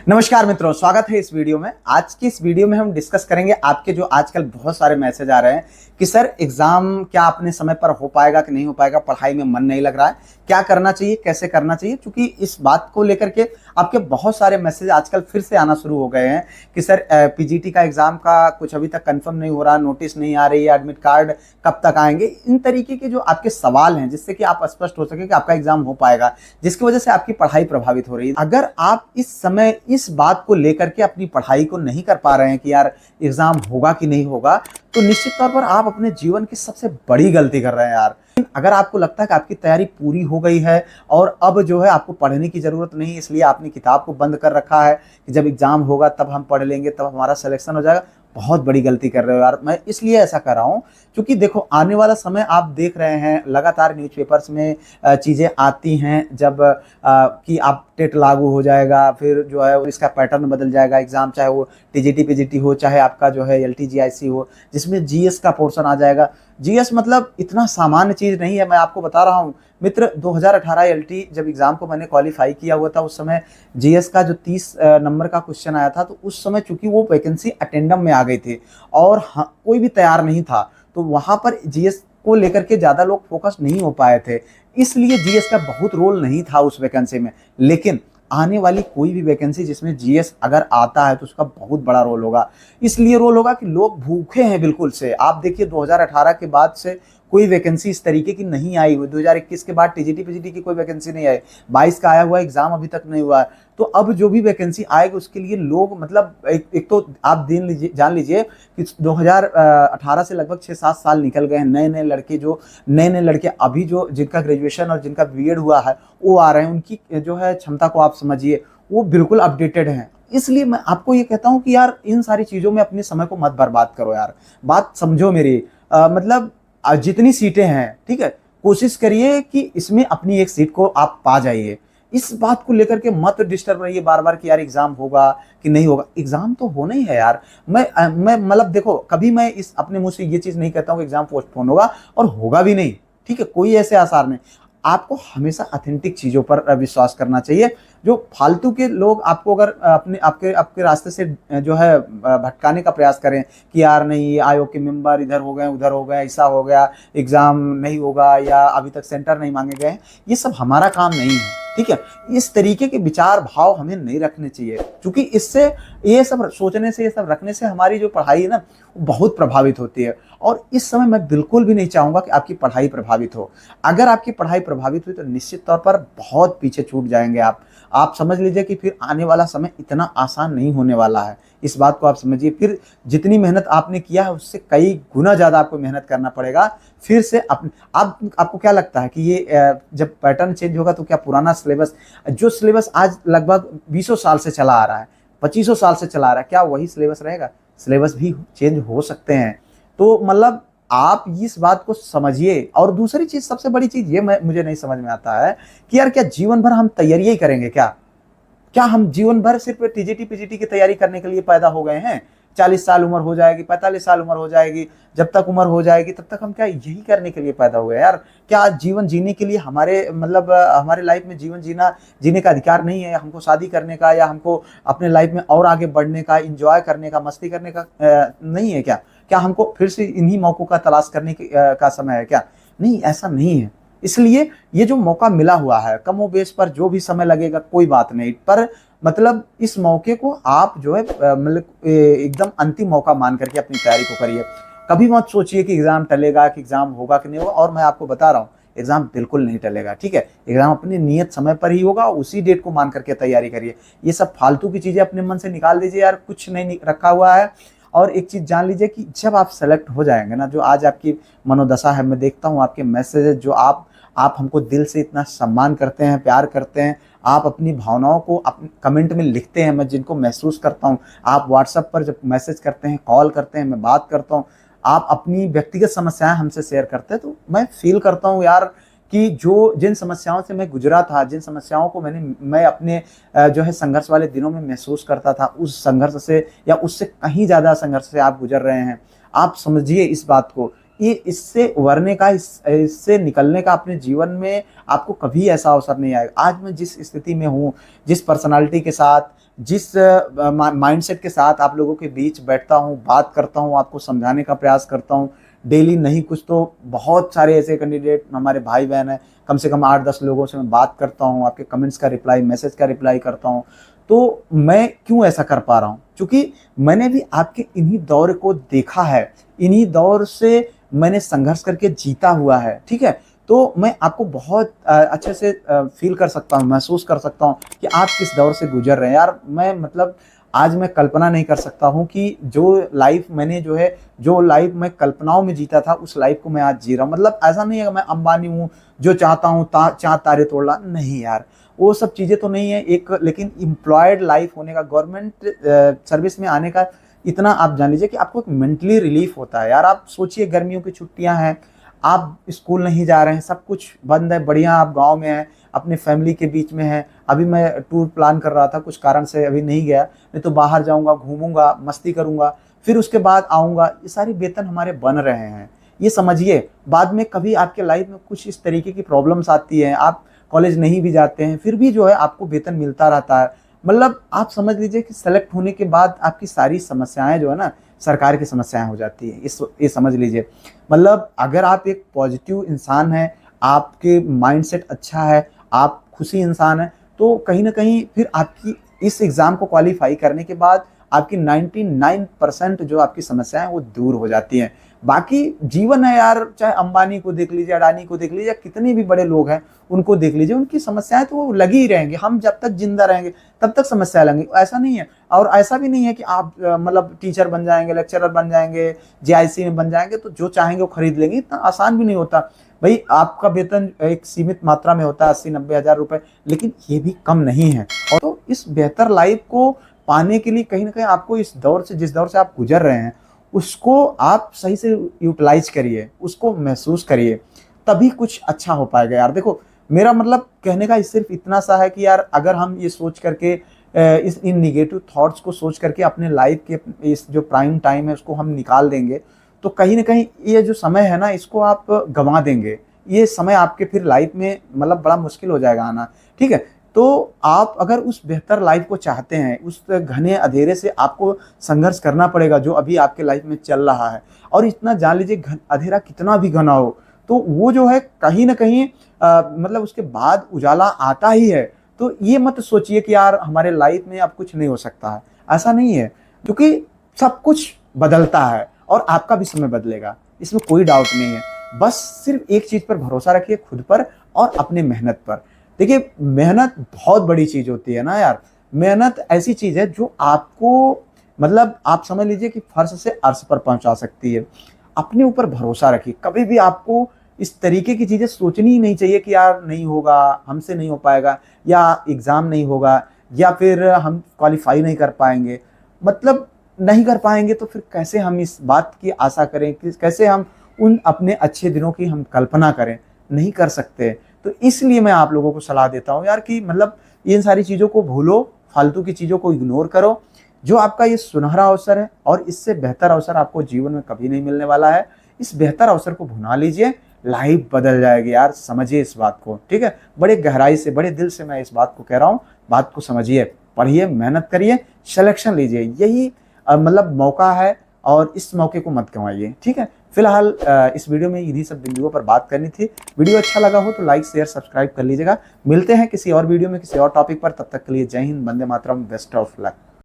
नमस्कार मित्रों, स्वागत है इस वीडियो में। आज की इस वीडियो में हम डिस्कस करेंगे आपके जो आजकल बहुत सारे मैसेज आ रहे हैं कि सर एग्जाम क्या अपने समय पर हो पाएगा कि नहीं हो पाएगा, पढ़ाई में मन नहीं लग रहा है, क्या करना चाहिए, कैसे करना चाहिए। क्योंकि इस बात को लेकर के आपके बहुत सारे मैसेज आजकल फिर से आना शुरू हो गए हैं कि सर पीजीटी का एग्जाम का कुछ अभी तक कंफर्म नहीं हो रहा, नोटिस नहीं आ रही है, एडमिट कार्ड कब तक आएंगे। इन तरीके के जो आपके सवाल हैं जिससे कि आप स्पष्ट हो सके कि आपका एग्जाम हो पाएगा, जिसकी वजह से आपकी पढ़ाई प्रभावित हो रही है। अगर आप इस समय इस बात को लेकर के अपनी पढ़ाई को नहीं कर पा रहे हैं कि यार एग्जाम होगा कि नहीं होगा, तो निश्चित तौर पर आप अपने जीवन की सबसे बड़ी गलती कर रहे हैं यार। अगर आपको लगता है कि आपकी तैयारी पूरी हो गई है और अब जो है आपको पढ़ने की जरूरत नहीं, इसलिए आपने किताब को बंद कर रखा है कि जब एग्जाम होगा तब हम पढ़ लेंगे, तब हमारा सिलेक्शन हो जाएगा, बहुत बड़ी गलती कर रहे हो यार। मैं इसलिए ऐसा कर रहा हूँ क्योंकि देखो आने वाला समय आप देख रहे हैं, लगातार न्यूज़पेपर्स में चीज़ें आती हैं जब कि आप टेट लागू हो जाएगा, फिर जो है इसका पैटर्न बदल जाएगा एग्जाम, चाहे वो टीजीटी पीजीटी हो, चाहे आपका जो है एलटीजीआईसी हो, जिसमें जीएस का पोर्शन आ जाएगा। जीएस मतलब इतना सामान्य चीज़ नहीं है, मैं आपको बता रहा हूँ मित्र। 2018 एलटी जब एग्जाम को मैंने क्वालिफाई किया हुआ था, उस समय जीएस का जो 30 नंबर का क्वेश्चन आया था, तो उस समय चूंकि वो वैकेंसी अटेंडम में आ गई थी और कोई भी तैयार नहीं था, तो वहाँ पर जीएस को लेकर के ज़्यादा लोग फोकस नहीं हो पाए थे, इसलिए जीएस का बहुत रोल नहीं था उस वैकेंसी में। लेकिन आने वाली कोई भी वैकेंसी जिसमें जीएस अगर आता है तो उसका बहुत बड़ा रोल होगा। इसलिए रोल होगा कि लोग भूखे हैं बिल्कुल से। आप देखिए 2018 के बाद से कोई वैकेंसी इस तरीके की नहीं आई हुई, 2021 के बाद टीजीटी पीजीटी की कोई वैकेंसी नहीं आई, 22 का आया हुआ एग्जाम अभी तक नहीं हुआ है। तो अब जो भी वैकेंसी आएगी उसके लिए लोग मतलब एक तो आप जान लीजिए कि 2018 से लगभग 6-7 साल निकल गए हैं। नए नए लड़के अभी जो जिनका ग्रेजुएशन और जिनका बीएड हुआ है वो आ रहे हैं, उनकी जो है क्षमता को आप समझिए, वो बिल्कुल अपडेटेड हैं। इसलिए मैं आपको ये कहता हूँ कि यार इन सारी चीज़ों में अपने समय को मत बर्बाद करो यार। बात समझो मेरी। मतलब जितनी सीटें हैं, ठीक है, कोशिश करिए कि इसमें अपनी एक सीट को आप पा जाइए। इस बात को लेकर के मत डिस्टर्ब रहिए बार बार कि यार एग्जाम होगा कि नहीं होगा। एग्जाम तो होना ही है यार। मैं मतलब देखो, कभी मैं इस अपने मुंह से ये चीज नहीं कहता हूँ कि एग्जाम पोस्टपोन होगा, और होगा भी नहीं, ठीक है, कोई ऐसे आसार नहीं। आपको हमेशा ऑथेंटिक चीजों पर विश्वास करना चाहिए। जो फालतू के लोग आपको अगर अपने आपके आपके रास्ते से जो है भटकाने का प्रयास करें कि यार नहीं, ये आयोग के मेंबर इधर हो गए, उधर हो गए, ऐसा हो गया, एग्जाम नहीं होगा या अभी तक सेंटर नहीं मांगे गए, ये सब हमारा काम नहीं है, ठीक है। इस तरीके के विचार भाव हमें नहीं रखने चाहिए, क्योंकि इससे ये सब सोचने से, ये सब रखने से हमारी जो पढ़ाई है ना बहुत प्रभावित होती है। और इस समय मैं बिल्कुल भी नहीं चाहूंगा कि आपकी पढ़ाई प्रभावित हो। अगर आपकी पढ़ाई प्रभावित हुई तो निश्चित तौर पर बहुत पीछे छूट जाएंगे आप समझ लीजिए कि फिर आने वाला समय इतना आसान नहीं होने वाला है। इस बात को आप समझिए। फिर जितनी मेहनत आपने किया है उससे कई गुना ज़्यादा आपको मेहनत करना पड़ेगा फिर से। आपको क्या लगता है कि ये जब पैटर्न चेंज होगा तो क्या पुराना सिलेबस, जो सिलेबस आज लगभग 20 साल से चला आ रहा है, 25 साल से चला आ रहा है, क्या वही सिलेबस रहेगा? सिलेबस भी चेंज हो सकते हैं। तो मतलब आप इस बात को समझिए। और दूसरी चीज, सबसे बड़ी चीज ये मुझे नहीं समझ में आता है कि यार क्या जीवन भर हम तैयारी ही करेंगे? क्या हम जीवन भर सिर्फ टीजीटी पीजीटी की तैयारी करने के लिए पैदा हो गए हैं? 40 साल उम्र हो जाएगी, 45 साल उम्र हो जाएगी, जब तक उम्र हो जाएगी तब तक हम क्या यही करने के लिए पैदा हुए यार? क्या जीवन जीने के लिए हमारे मतलब हमारे लाइफ में जीवन जीने का अधिकार नहीं है? हमको शादी करने का या हमको अपने लाइफ में और आगे बढ़ने का, इंजॉय करने का, मस्ती करने का नहीं है क्या हमको फिर से इन्हीं मौकों का तलाश करने का समय है क्या? नहीं, ऐसा नहीं है। इसलिए ये जो मौका मिला हुआ है, कमो बेश पर जो भी समय लगेगा कोई बात नहीं, पर मतलब इस मौके को आप जो है मतलब एकदम अंतिम मौका मान करके अपनी तैयारी को करिए। कभी मत सोचिए कि एग्जाम टलेगा, कि एग्जाम होगा कि नहीं होगा। और मैं आपको बता रहा हूँ एग्जाम बिल्कुल नहीं टलेगा, ठीक है। एग्जाम अपनी नियत समय पर ही होगा, उसी डेट को मान करके तैयारी करिए। ये सब फालतू की चीजें अपने मन से निकाल दीजिए यार, कुछ नहीं रखा हुआ है। और एक चीज जान लीजिए कि जब आप सेलेक्ट हो जाएंगे ना, जो आज आपकी मनोदशा है, मैं देखता हूँ आपके मैसेजेस जो आप हमको दिल से इतना सम्मान करते हैं, प्यार करते हैं, आप अपनी भावनाओं को कमेंट में लिखते हैं, मैं जिनको महसूस करता हूँ। आप व्हाट्सएप पर जब मैसेज करते हैं, कॉल करते हैं, मैं बात करता हूँ, आप अपनी व्यक्तिगत समस्याएं हमसे शेयर करते हैं, तो मैं फील करता हूँ यार कि जिन समस्याओं से मैं गुजरा था, जिन समस्याओं को मैं अपने जो है संघर्ष वाले दिनों में महसूस करता था, उस संघर्ष से या उससे कहीं ज़्यादा संघर्ष से आप गुजर रहे हैं। आप समझिए इस बात को। ये इससे उभरने का, इससे निकलने का अपने जीवन में आपको कभी ऐसा अवसर नहीं आएगा। आज मैं जिस स्थिति में हूँ, जिस पर्सनालिटी के साथ जिस माइंडसेट के साथ आप लोगों के बीच बैठता हूँ, बात करता हूँ, आपको समझाने का प्रयास करता हूँ डेली, नहीं कुछ तो बहुत सारे ऐसे कैंडिडेट हमारे भाई बहन हैं, कम से कम 8-10 लोगों से मैं बात करता हूँ, आपके कमेंट्स का रिप्लाई, मैसेज का रिप्लाई करता हूँ। तो मैं क्यों ऐसा कर पा रहा हूँ? क्योंकि मैंने भी आपके इन्हीं दौर को देखा है, इन्हीं दौर से मैंने संघर्ष करके जीता हुआ है, ठीक है? तो मैं आपको बहुत अच्छे से फ़ील कर सकता हूँ, महसूस कर सकता हूँ कि आप किस दौर से गुज़र रहे हैं। यार मैं मतलब आज मैं कल्पना नहीं कर सकता हूँ कि जो लाइफ़ मैं कल्पनाओं में जीता था, उस लाइफ़ को मैं आज जी रहा हूँ। मतलब ऐसा नहीं है कि मैं अंबानी हूँ, जो चाहता हूँ चाँद तारे तोड़ ला, नहीं यार, वो सब चीज़ें तो नहीं है। लेकिन एम्प्लॉयड लाइफ़ होने का, गवर्नमेंट सर्विस में आने का इतना आप जान लीजिए कि आपको एक मेंटली रिलीफ़ होता है। यार आप सोचिए, गर्मियों की छुट्टियाँ हैं, आप स्कूल नहीं जा रहे हैं, सब कुछ बंद है, बढ़िया आप गाँव में हैं, अपने फैमिली के बीच में हैं। अभी मैं टूर प्लान कर रहा था, कुछ कारण से अभी नहीं गया, नहीं तो बाहर जाऊँगा, घूमूँगा, मस्ती करूँगा, फिर उसके बाद आऊँगा। ये सारे वेतन हमारे बन रहे हैं। ये समझिए, बाद में कभी आपके लाइफ में कुछ इस तरीके की प्रॉब्लम्स आती हैं, आप कॉलेज नहीं भी जाते हैं, फिर भी जो है आपको वेतन मिलता रहता है। मतलब आप समझ लीजिए कि सेलेक्ट होने के बाद आपकी सारी समस्याएँ जो है ना, सरकार की समस्याएँ हो जाती हैं। ये समझ लीजिए। मतलब अगर आप एक पॉजिटिव इंसान हैं, आपके माइंडसेट अच्छा है, आप खुशी इंसान हैं, तो कहीं न कहीं फिर आपकी इस एग्ज़ाम को क्वालीफ़ाई करने के बाद आपकी 99% जो आपकी समस्याएँ हैं, वो दूर हो जाती हैं। बाकी जीवन है यार, चाहे अंबानी को देख लीजिए, अडानी को देख लीजिए, या कितने भी बड़े लोग हैं, उनको देख लीजिए, उनकी समस्याएँ तो वो लगी ही रहेंगी। हम जब तक ज़िंदा रहेंगे, तब तक समस्याएँ लगेंगी। ऐसा नहीं है, और ऐसा भी नहीं है कि आप मतलब टीचर बन जाएँगे, लेक्चरर बन जाएँगे, जीआईसी में बन जाएँगे, तो जो चाहेंगे वो खरीद लेंगे। इतना आसान भी नहीं होता। भई आपका वेतन एक सीमित मात्रा में होता है, 80-90 हज़ार रुपए, लेकिन ये भी कम नहीं है। और तो इस बेहतर लाइफ़ को पाने के लिए कहीं न कहीं आपको इस दौर से, जिस दौर से आप गुज़र रहे हैं, उसको आप सही से यूटिलाइज़ करिए, उसको महसूस करिए, तभी कुछ अच्छा हो पाएगा यार। देखो, मेरा मतलब कहने का सिर्फ़ इतना सा है कि यार अगर हम ये सोच करके इन नेगेटिव थॉट्स को सोच करके अपने लाइफ़ के इस जो प्राइम टाइम है उसको हम निकाल देंगे, तो कहीं न कहीं ये जो समय है ना, इसको आप गँवा देंगे। ये समय आपके फिर लाइफ़ में मतलब बड़ा मुश्किल हो जाएगा आना, ठीक है? तो आप अगर उस बेहतर लाइफ़ को चाहते हैं, उस घने अँधेरे से आपको संघर्ष करना पड़ेगा जो अभी आपके लाइफ़ में चल रहा है। और इतना जान लीजिए, अँधेरा कितना भी घना हो, तो वो जो है कहीं न कहीं मतलब उसके बाद उजाला आता ही है। तो ये मत सोचिए कि यार हमारे लाइफ़ में अब कुछ नहीं हो सकता है, ऐसा नहीं है। क्योंकि सब कुछ बदलता है और आपका भी समय बदलेगा, इसमें कोई डाउट नहीं है। बस सिर्फ़ एक चीज़ पर भरोसा रखिए, खुद पर और अपनी मेहनत पर। देखिए, मेहनत बहुत बड़ी चीज़ होती है ना यार। मेहनत ऐसी चीज़ है जो आपको मतलब आप समझ लीजिए कि फर्श से अर्श पर पहुँचा सकती है। अपने ऊपर भरोसा रखिए, कभी भी आपको इस तरीके की चीज़ें सोचनी ही नहीं चाहिए कि यार नहीं होगा, हमसे नहीं हो पाएगा, या एग्ज़ाम नहीं होगा, या फिर हम क्वालीफ़ाई नहीं कर पाएँगे। मतलब नहीं कर पाएँगे तो फिर कैसे हम इस बात की आशा करें, कि कैसे हम उन अपने अच्छे दिनों की हम कल्पना करें? नहीं कर सकते। तो इसलिए मैं आप लोगों को सलाह देता हूँ यार कि मतलब इन सारी चीज़ों को भूलो, फालतू की चीज़ों को इग्नोर करो। जो आपका ये सुनहरा अवसर है, और इससे बेहतर अवसर आपको जीवन में कभी नहीं मिलने वाला है। इस बेहतर अवसर को भुना लीजिए, लाइफ़ बदल जाएगी यार, समझिए इस बात को, ठीक है? बड़े गहराई से, बड़े दिल से मैं इस बात को कह रहा हूँ, बात को समझिए, पढ़िए, मेहनत करिए, सिलेक्शन लीजिए। यही मतलब मौका है, और इस मौके को मत गँवाइए, ठीक है? फिलहाल इस वीडियो में इन्हीं सब बिंदुओं पर बात करनी थी। वीडियो अच्छा लगा हो तो लाइक, शेयर, सब्सक्राइब कर लीजिएगा। मिलते हैं किसी और वीडियो में, किसी और टॉपिक पर। तब तक के लिए जय Hind, Vande Mataram, best of luck.